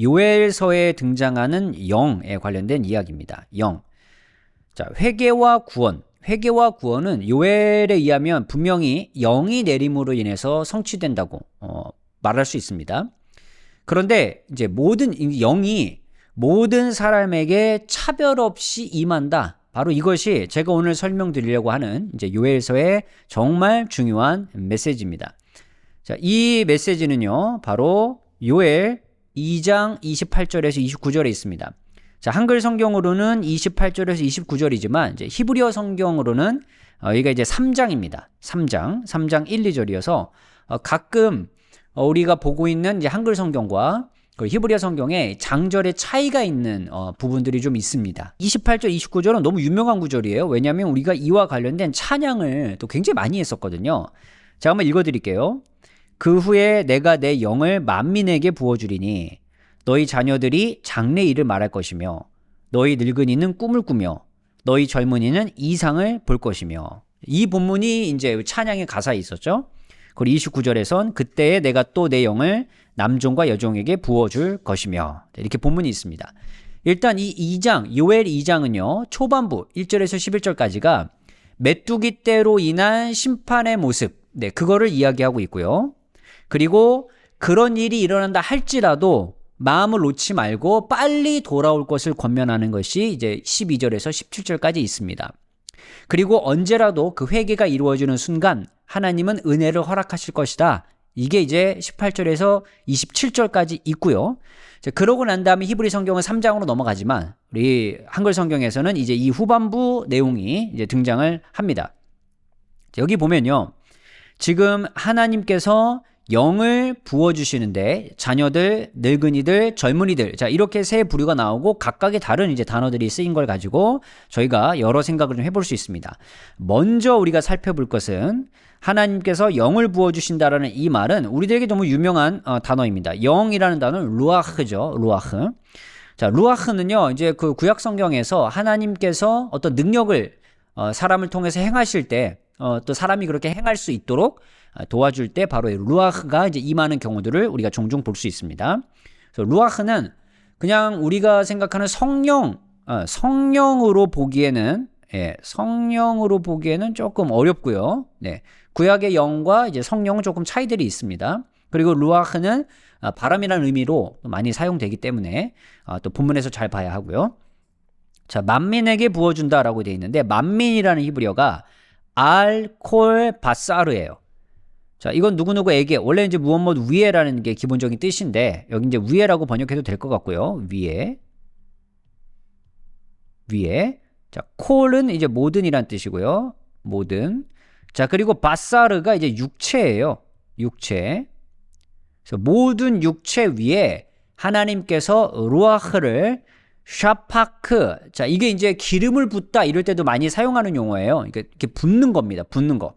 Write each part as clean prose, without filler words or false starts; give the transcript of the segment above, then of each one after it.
요엘서에 등장하는 영에 관련된 이야기입니다. 영. 자, 회개와 구원. 회개와 구원은 요엘에 의하면 분명히 영이 내림으로 인해서 성취된다고 말할 수 있습니다. 그런데 이제 영이 모든 사람에게 차별 없이 임한다. 바로 이것이 제가 오늘 설명드리려고 하는 이제 요엘서의 정말 중요한 메시지입니다. 자, 이 메시지는요, 바로 요엘 2장 28절에서 29절에 있습니다. 자, 한글 성경으로는 28절에서 29절이지만 이제 히브리어 성경으로는 여기가 이제 3장입니다. 3장 1, 2절이어서 가끔 우리가 보고 있는 이제 한글 성경과 그 히브리어 성경에 장절의 차이가 있는 부분들이 좀 있습니다. 28절, 29절은 너무 유명한 구절이에요. 왜냐하면 우리가 이와 관련된 찬양을 또 굉장히 많이 했었거든요. 자, 한번 읽어드릴게요. 그 후에 내가 내 영을 만민에게 부어주리니 너희 자녀들이 장래일을 말할 것이며 너희 늙은이는 꿈을 꾸며 너희 젊은이는 이상을 볼 것이며. 이 본문이 이제 찬양의 가사에 있었죠. 그리고 29절에선 그때에 내가 또 내 영을 남종과 여종에게 부어줄 것이며, 이렇게 본문이 있습니다. 일단 이 2장, 요엘 2장은요, 초반부 1절에서 11절까지가 메뚜기 떼로 인한 심판의 모습, 그거를 이야기하고 있고요. 그리고 그런 일이 일어난다 할지라도 마음을 놓지 말고 빨리 돌아올 것을 권면하는 것이 이제 12절에서 17절까지 있습니다. 그리고 언제라도 그 회개가 이루어지는 순간 하나님은 은혜를 허락하실 것이다. 이게 이제 18절에서 27절까지 있고요. 그러고 난 다음에 히브리 성경은 3장으로 넘어가지만 우리 한글 성경에서는 이제 이 후반부 내용이 이제 등장을 합니다. 여기 보면요. 지금 하나님께서 영을 부어주시는데 자녀들, 늙은이들, 젊은이들, 자, 이렇게 세 부류가 나오고 각각의 다른 이제 단어들이 쓰인 걸 가지고 저희가 여러 생각을 좀 해볼 수 있습니다. 먼저 우리가 살펴볼 것은 하나님께서 영을 부어주신다라는 이 말은 우리들에게 너무 유명한 단어입니다. 영이라는 단어는 루아흐죠. 루아흐. 자, 루아흐는요, 이제 그 구약 성경에서 하나님께서 어떤 능력을 사람을 통해서 행하실 때 또 사람이 그렇게 행할 수 있도록 도와줄 때 바로 루아흐가 이제 임하는 경우들을 우리가 종종 볼 수 있습니다. 그래서 루아흐는 그냥 우리가 생각하는 성령으로 보기에는 조금 어렵고요. 구약의 영과 이제 성령은 조금 차이들이 있습니다. 그리고 루아흐는 바람이라는 의미로 많이 사용되기 때문에 또 본문에서 잘 봐야 하고요. 자, 만민에게 부어준다라고 되어 있는데 만민이라는 히브리어가 알콜 바사르예요. 자, 이건 누구누구에게, 원래 이제 무엇 위에라는 게 기본적인 뜻인데 여기 이제 위에라고 번역해도 될 것 같고요. 위에. 자, 콜은 이제 모든이란 뜻이고요. 모든. 자, 그리고 바사르가 이제 육체예요. 육체. 그래서 모든 육체 위에 하나님께서 루아흐를 샤파크. 자, 이게 이제 기름을 붓다 이럴 때도 많이 사용하는 용어예요. 이렇게 붓는 겁니다. 붓는 거.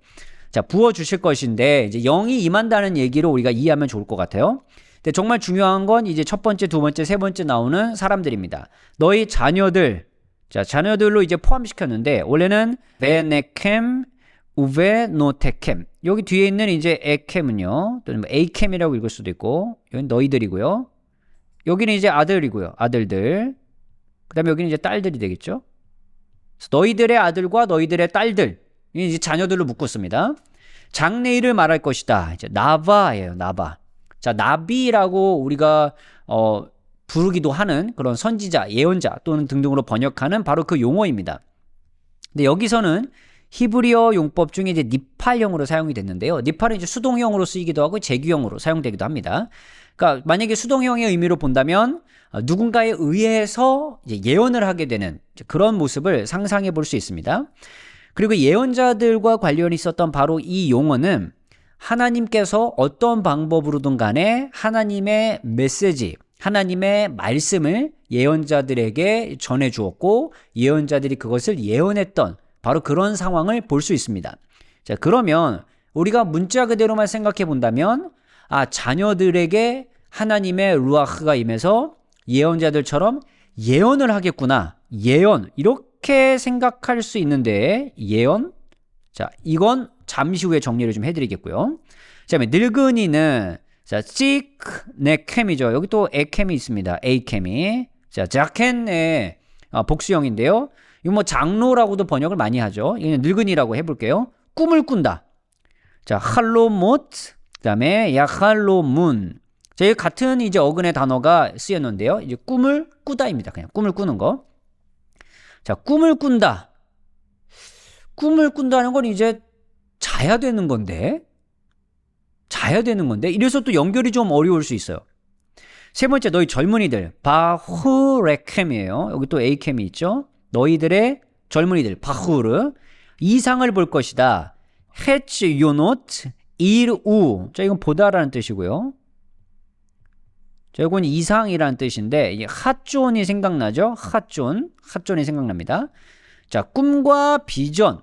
자, 부어 주실 것인데 이제 영이 임한다는 얘기로 우리가 이해하면 좋을 것 같아요. 근데 정말 중요한 건 이제 첫 번째, 두 번째, 세 번째 나오는 사람들입니다. 너희 자녀들. 자, 자녀들로 이제 포함시켰는데 원래는 베네켐 우베노테켐. 여기 뒤에 있는 이제 에켐은요. 또는 에이켐이라고 읽을 수도 있고, 여기 너희들이고요. 여기는 이제 아들이고요. 아들들. 그다음에 여기는 이제 딸들이 되겠죠. 너희들의 아들과 너희들의 딸들, 이제 자녀들로 묶었습니다. 장래일을 말할 것이다. 이제 나바예요. 나바. 자, 나비라고 우리가 부르기도 하는 그런 선지자, 예언자 또는 등등으로 번역하는 바로 그 용어입니다. 근데 여기서는 히브리어 용법 중에 이제 니팔형으로 사용이 됐는데요. 니팔은 이제 수동형으로 쓰이기도 하고 재규형으로 사용되기도 합니다. 그러니까 만약에 수동형의 의미로 본다면 누군가에 의해서 이제 예언을 하게 되는 그런 모습을 상상해 볼 수 있습니다. 그리고 예언자들과 관련이 있었던 바로 이 용어는 하나님께서 어떤 방법으로든 간에 하나님의 메시지, 하나님의 말씀을 예언자들에게 전해 주었고 예언자들이 그것을 예언했던 바로 그런 상황을 볼 수 있습니다. 자, 그러면 우리가 문자 그대로만 생각해 본다면 자녀들에게 하나님의 루아흐가 임해서 예언자들처럼 예언을 하겠구나. 예언. 이렇게 생각할 수 있는데 예언? 자, 이건 잠시 후에 정리를 좀 해드리겠고요. 자, 늙은이는 자, 찍네캠이죠. 여기 또 에캠이 있습니다. 에이캠이. 자, 자켄의 복수형인데요. 이거 뭐 장로라고도 번역을 많이 하죠. 이건 늙은이라고 해볼게요. 꿈을 꾼다. 자, 할로못, 그 다음에 야할로문. 자, 이 같은 이제 어근의 단어가 쓰였는데요. 이제 꿈을 꾸다입니다. 그냥 꿈을 꾸는 거. 자, 꿈을 꾼다. 꿈을 꾼다는 건 이제 자야 되는 건데. 이래서 또 연결이 좀 어려울 수 있어요. 세 번째, 너희 젊은이들. 바후레캠이에요. 여기 또 에이캠이 있죠. 너희들의 젊은이들. 바후르. 이상을 볼 것이다. 헤츠 요노트 일우. 자, 이건 보다라는 뜻이고요. 자, 이건 이상이라는 뜻인데 핫존이 생각나죠? 핫존이 생각납니다. 자, 꿈과 비전.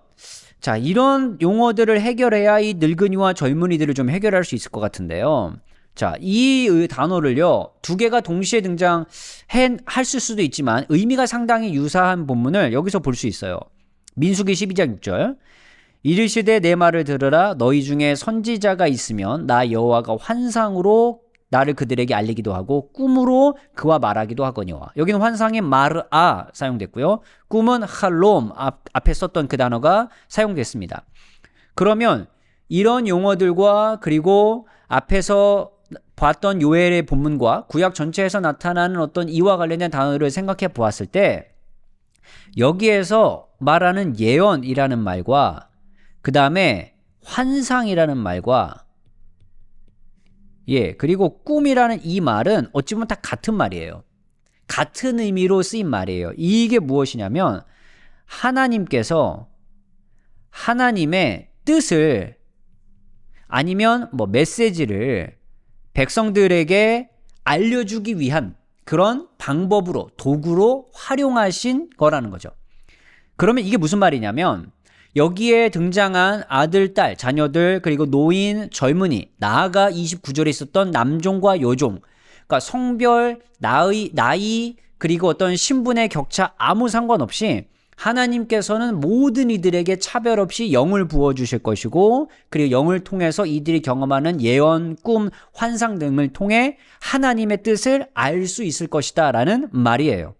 자, 이런 용어들을 해결해야 이 늙은이와 젊은이들을 좀 해결할 수 있을 것 같은데요. 자, 이 단어를요, 두 개가 동시에 등장할 수도 있지만 의미가 상당히 유사한 본문을 여기서 볼 수 있어요. 민수기 12장 6절. 이르시되 내 말을 들으라. 너희 중에 선지자가 있으면 나 여호와가 환상으로 나를 그들에게 알리기도 하고 꿈으로 그와 말하기도 하거니와. 여기는 환상의 마르아 사용됐고요. 꿈은 할롬 앞에 썼던 그 단어가 사용됐습니다. 그러면 이런 용어들과 그리고 앞에서 봤던 요엘의 본문과 구약 전체에서 나타나는 어떤 이와 관련된 단어를 생각해 보았을 때 여기에서 말하는 예언이라는 말과 그 다음에 환상이라는 말과 그리고 꿈이라는 이 말은 어찌 보면 다 같은 말이에요. 같은 의미로 쓰인 말이에요. 이게 무엇이냐면 하나님께서 하나님의 뜻을 아니면 뭐 메시지를 백성들에게 알려주기 위한 그런 방법으로 도구로 활용하신 거라는 거죠. 그러면 이게 무슨 말이냐면 여기에 등장한 아들, 딸, 자녀들, 그리고 노인, 젊은이, 나아가 29절에 있었던 남종과 여종, 그러니까 성별, 나이, 그리고 어떤 신분의 격차 아무 상관없이 하나님께서는 모든 이들에게 차별 없이 영을 부어주실 것이고 그리고 영을 통해서 이들이 경험하는 예언, 꿈, 환상 등을 통해 하나님의 뜻을 알 수 있을 것이다 라는 말이에요.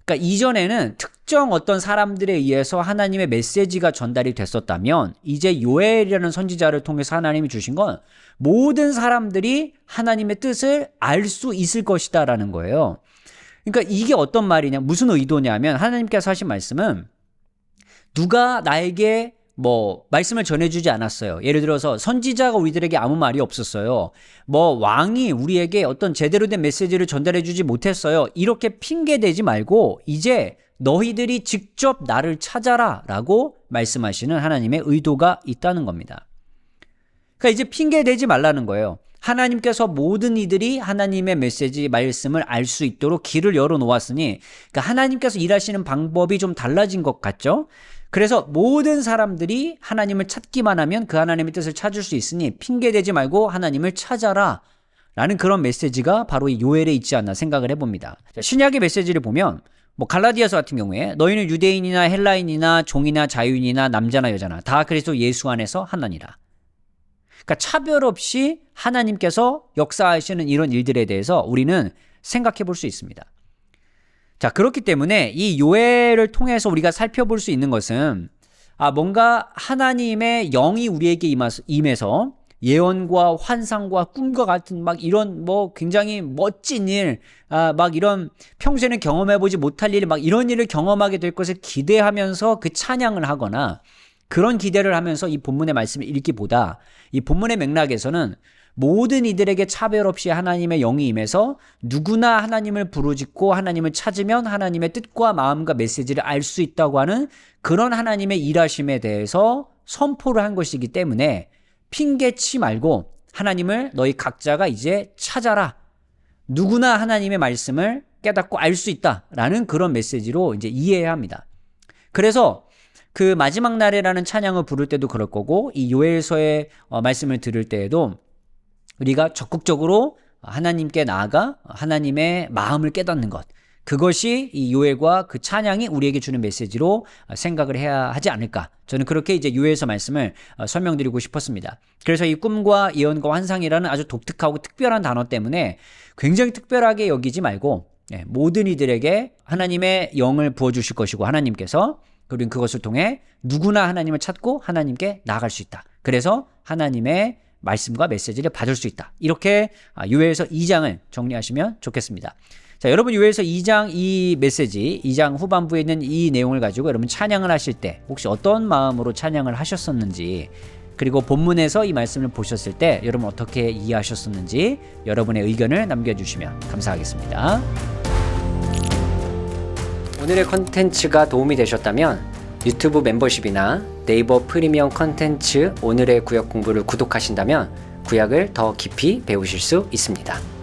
그러니까 이전에는 특정 어떤 사람들에 의해서 하나님의 메시지가 전달이 됐었다면 이제 요엘이라는 선지자를 통해서 하나님이 주신 건 모든 사람들이 하나님의 뜻을 알 수 있을 것이다 라는 거예요. 그러니까 이게 어떤 말이냐, 무슨 의도냐면 하나님께서 하신 말씀은 누가 나에게 말씀을 전해주지 않았어요. 예를 들어서 선지자가 우리들에게 아무 말이 없었어요. 왕이 우리에게 어떤 제대로 된 메시지를 전달해주지 못했어요. 이렇게 핑계대지 말고 이제 너희들이 직접 나를 찾아라 라고 말씀하시는 하나님의 의도가 있다는 겁니다. 그러니까 이제 핑계대지 말라는 거예요. 하나님께서 모든 이들이 하나님의 메시지, 말씀을 알 수 있도록 길을 열어놓았으니 그러니까 하나님께서 일하시는 방법이 좀 달라진 것 같죠? 그래서 모든 사람들이 하나님을 찾기만 하면 그 하나님의 뜻을 찾을 수 있으니 핑계대지 말고 하나님을 찾아라 라는 그런 메시지가 바로 이 요엘에 있지 않나 생각을 해봅니다. 신약의 메시지를 보면 갈라디아서 같은 경우에 너희는 유대인이나 헬라인이나 종이나 자유인이나 남자나 여자나 다 그리스도 예수 안에서 하나니라. 그러니까 차별 없이 하나님께서 역사하시는 이런 일들에 대해서 우리는 생각해 볼 수 있습니다. 자, 그렇기 때문에 이 요엘을 통해서 우리가 살펴볼 수 있는 것은 뭔가 하나님의 영이 우리에게 임해서 예언과 환상과 꿈과 같은 이런 굉장히 멋진 일, 이런 평소에는 경험해보지 못할 일, 이런 일을 경험하게 될 것을 기대하면서 그 찬양을 하거나 그런 기대를 하면서 이 본문의 말씀을 읽기보다 이 본문의 맥락에서는 모든 이들에게 차별 없이 하나님의 영이 임해서 누구나 하나님을 부르짖고 하나님을 찾으면 하나님의 뜻과 마음과 메시지를 알 수 있다고 하는 그런 하나님의 일하심에 대해서 선포를 한 것이기 때문에 핑계치 말고 하나님을 너희 각자가 이제 찾아라. 누구나 하나님의 말씀을 깨닫고 알 수 있다라는 그런 메시지로 이제 이해해야 합니다. 그래서 그 마지막 날에라는 찬양을 부를 때도 그럴 거고 이 요엘서의 말씀을 들을 때에도 우리가 적극적으로 하나님께 나아가 하나님의 마음을 깨닫는 것, 그것이 이 요엘과 그 찬양이 우리에게 주는 메시지로 생각을 해야 하지 않을까. 저는 그렇게 이제 요엘서 말씀을 설명드리고 싶었습니다. 그래서 이 꿈과 예언과 환상이라는 아주 독특하고 특별한 단어 때문에 굉장히 특별하게 여기지 말고 모든 이들에게 하나님의 영을 부어주실 것이고 하나님께서 그리고 그것을 통해 누구나 하나님을 찾고 하나님께 나아갈 수 있다. 그래서 하나님의 말씀과 메시지를 받을 수 있다. 이렇게 요엘서 2장을 정리하시면 좋겠습니다. 자, 여러분 요엘서 2장 이 메시지, 2장 후반부에 있는 이 내용을 가지고 여러분 찬양을 하실 때 혹시 어떤 마음으로 찬양을 하셨었는지, 그리고 본문에서 이 말씀을 보셨을 때 여러분 어떻게 이해하셨었는지 여러분의 의견을 남겨주시면 감사하겠습니다. 오늘의 컨텐츠가 도움이 되셨다면 유튜브 멤버십이나 네이버 프리미엄 컨텐츠 오늘의 구약 공부를 구독하신다면 구약을 더 깊이 배우실 수 있습니다.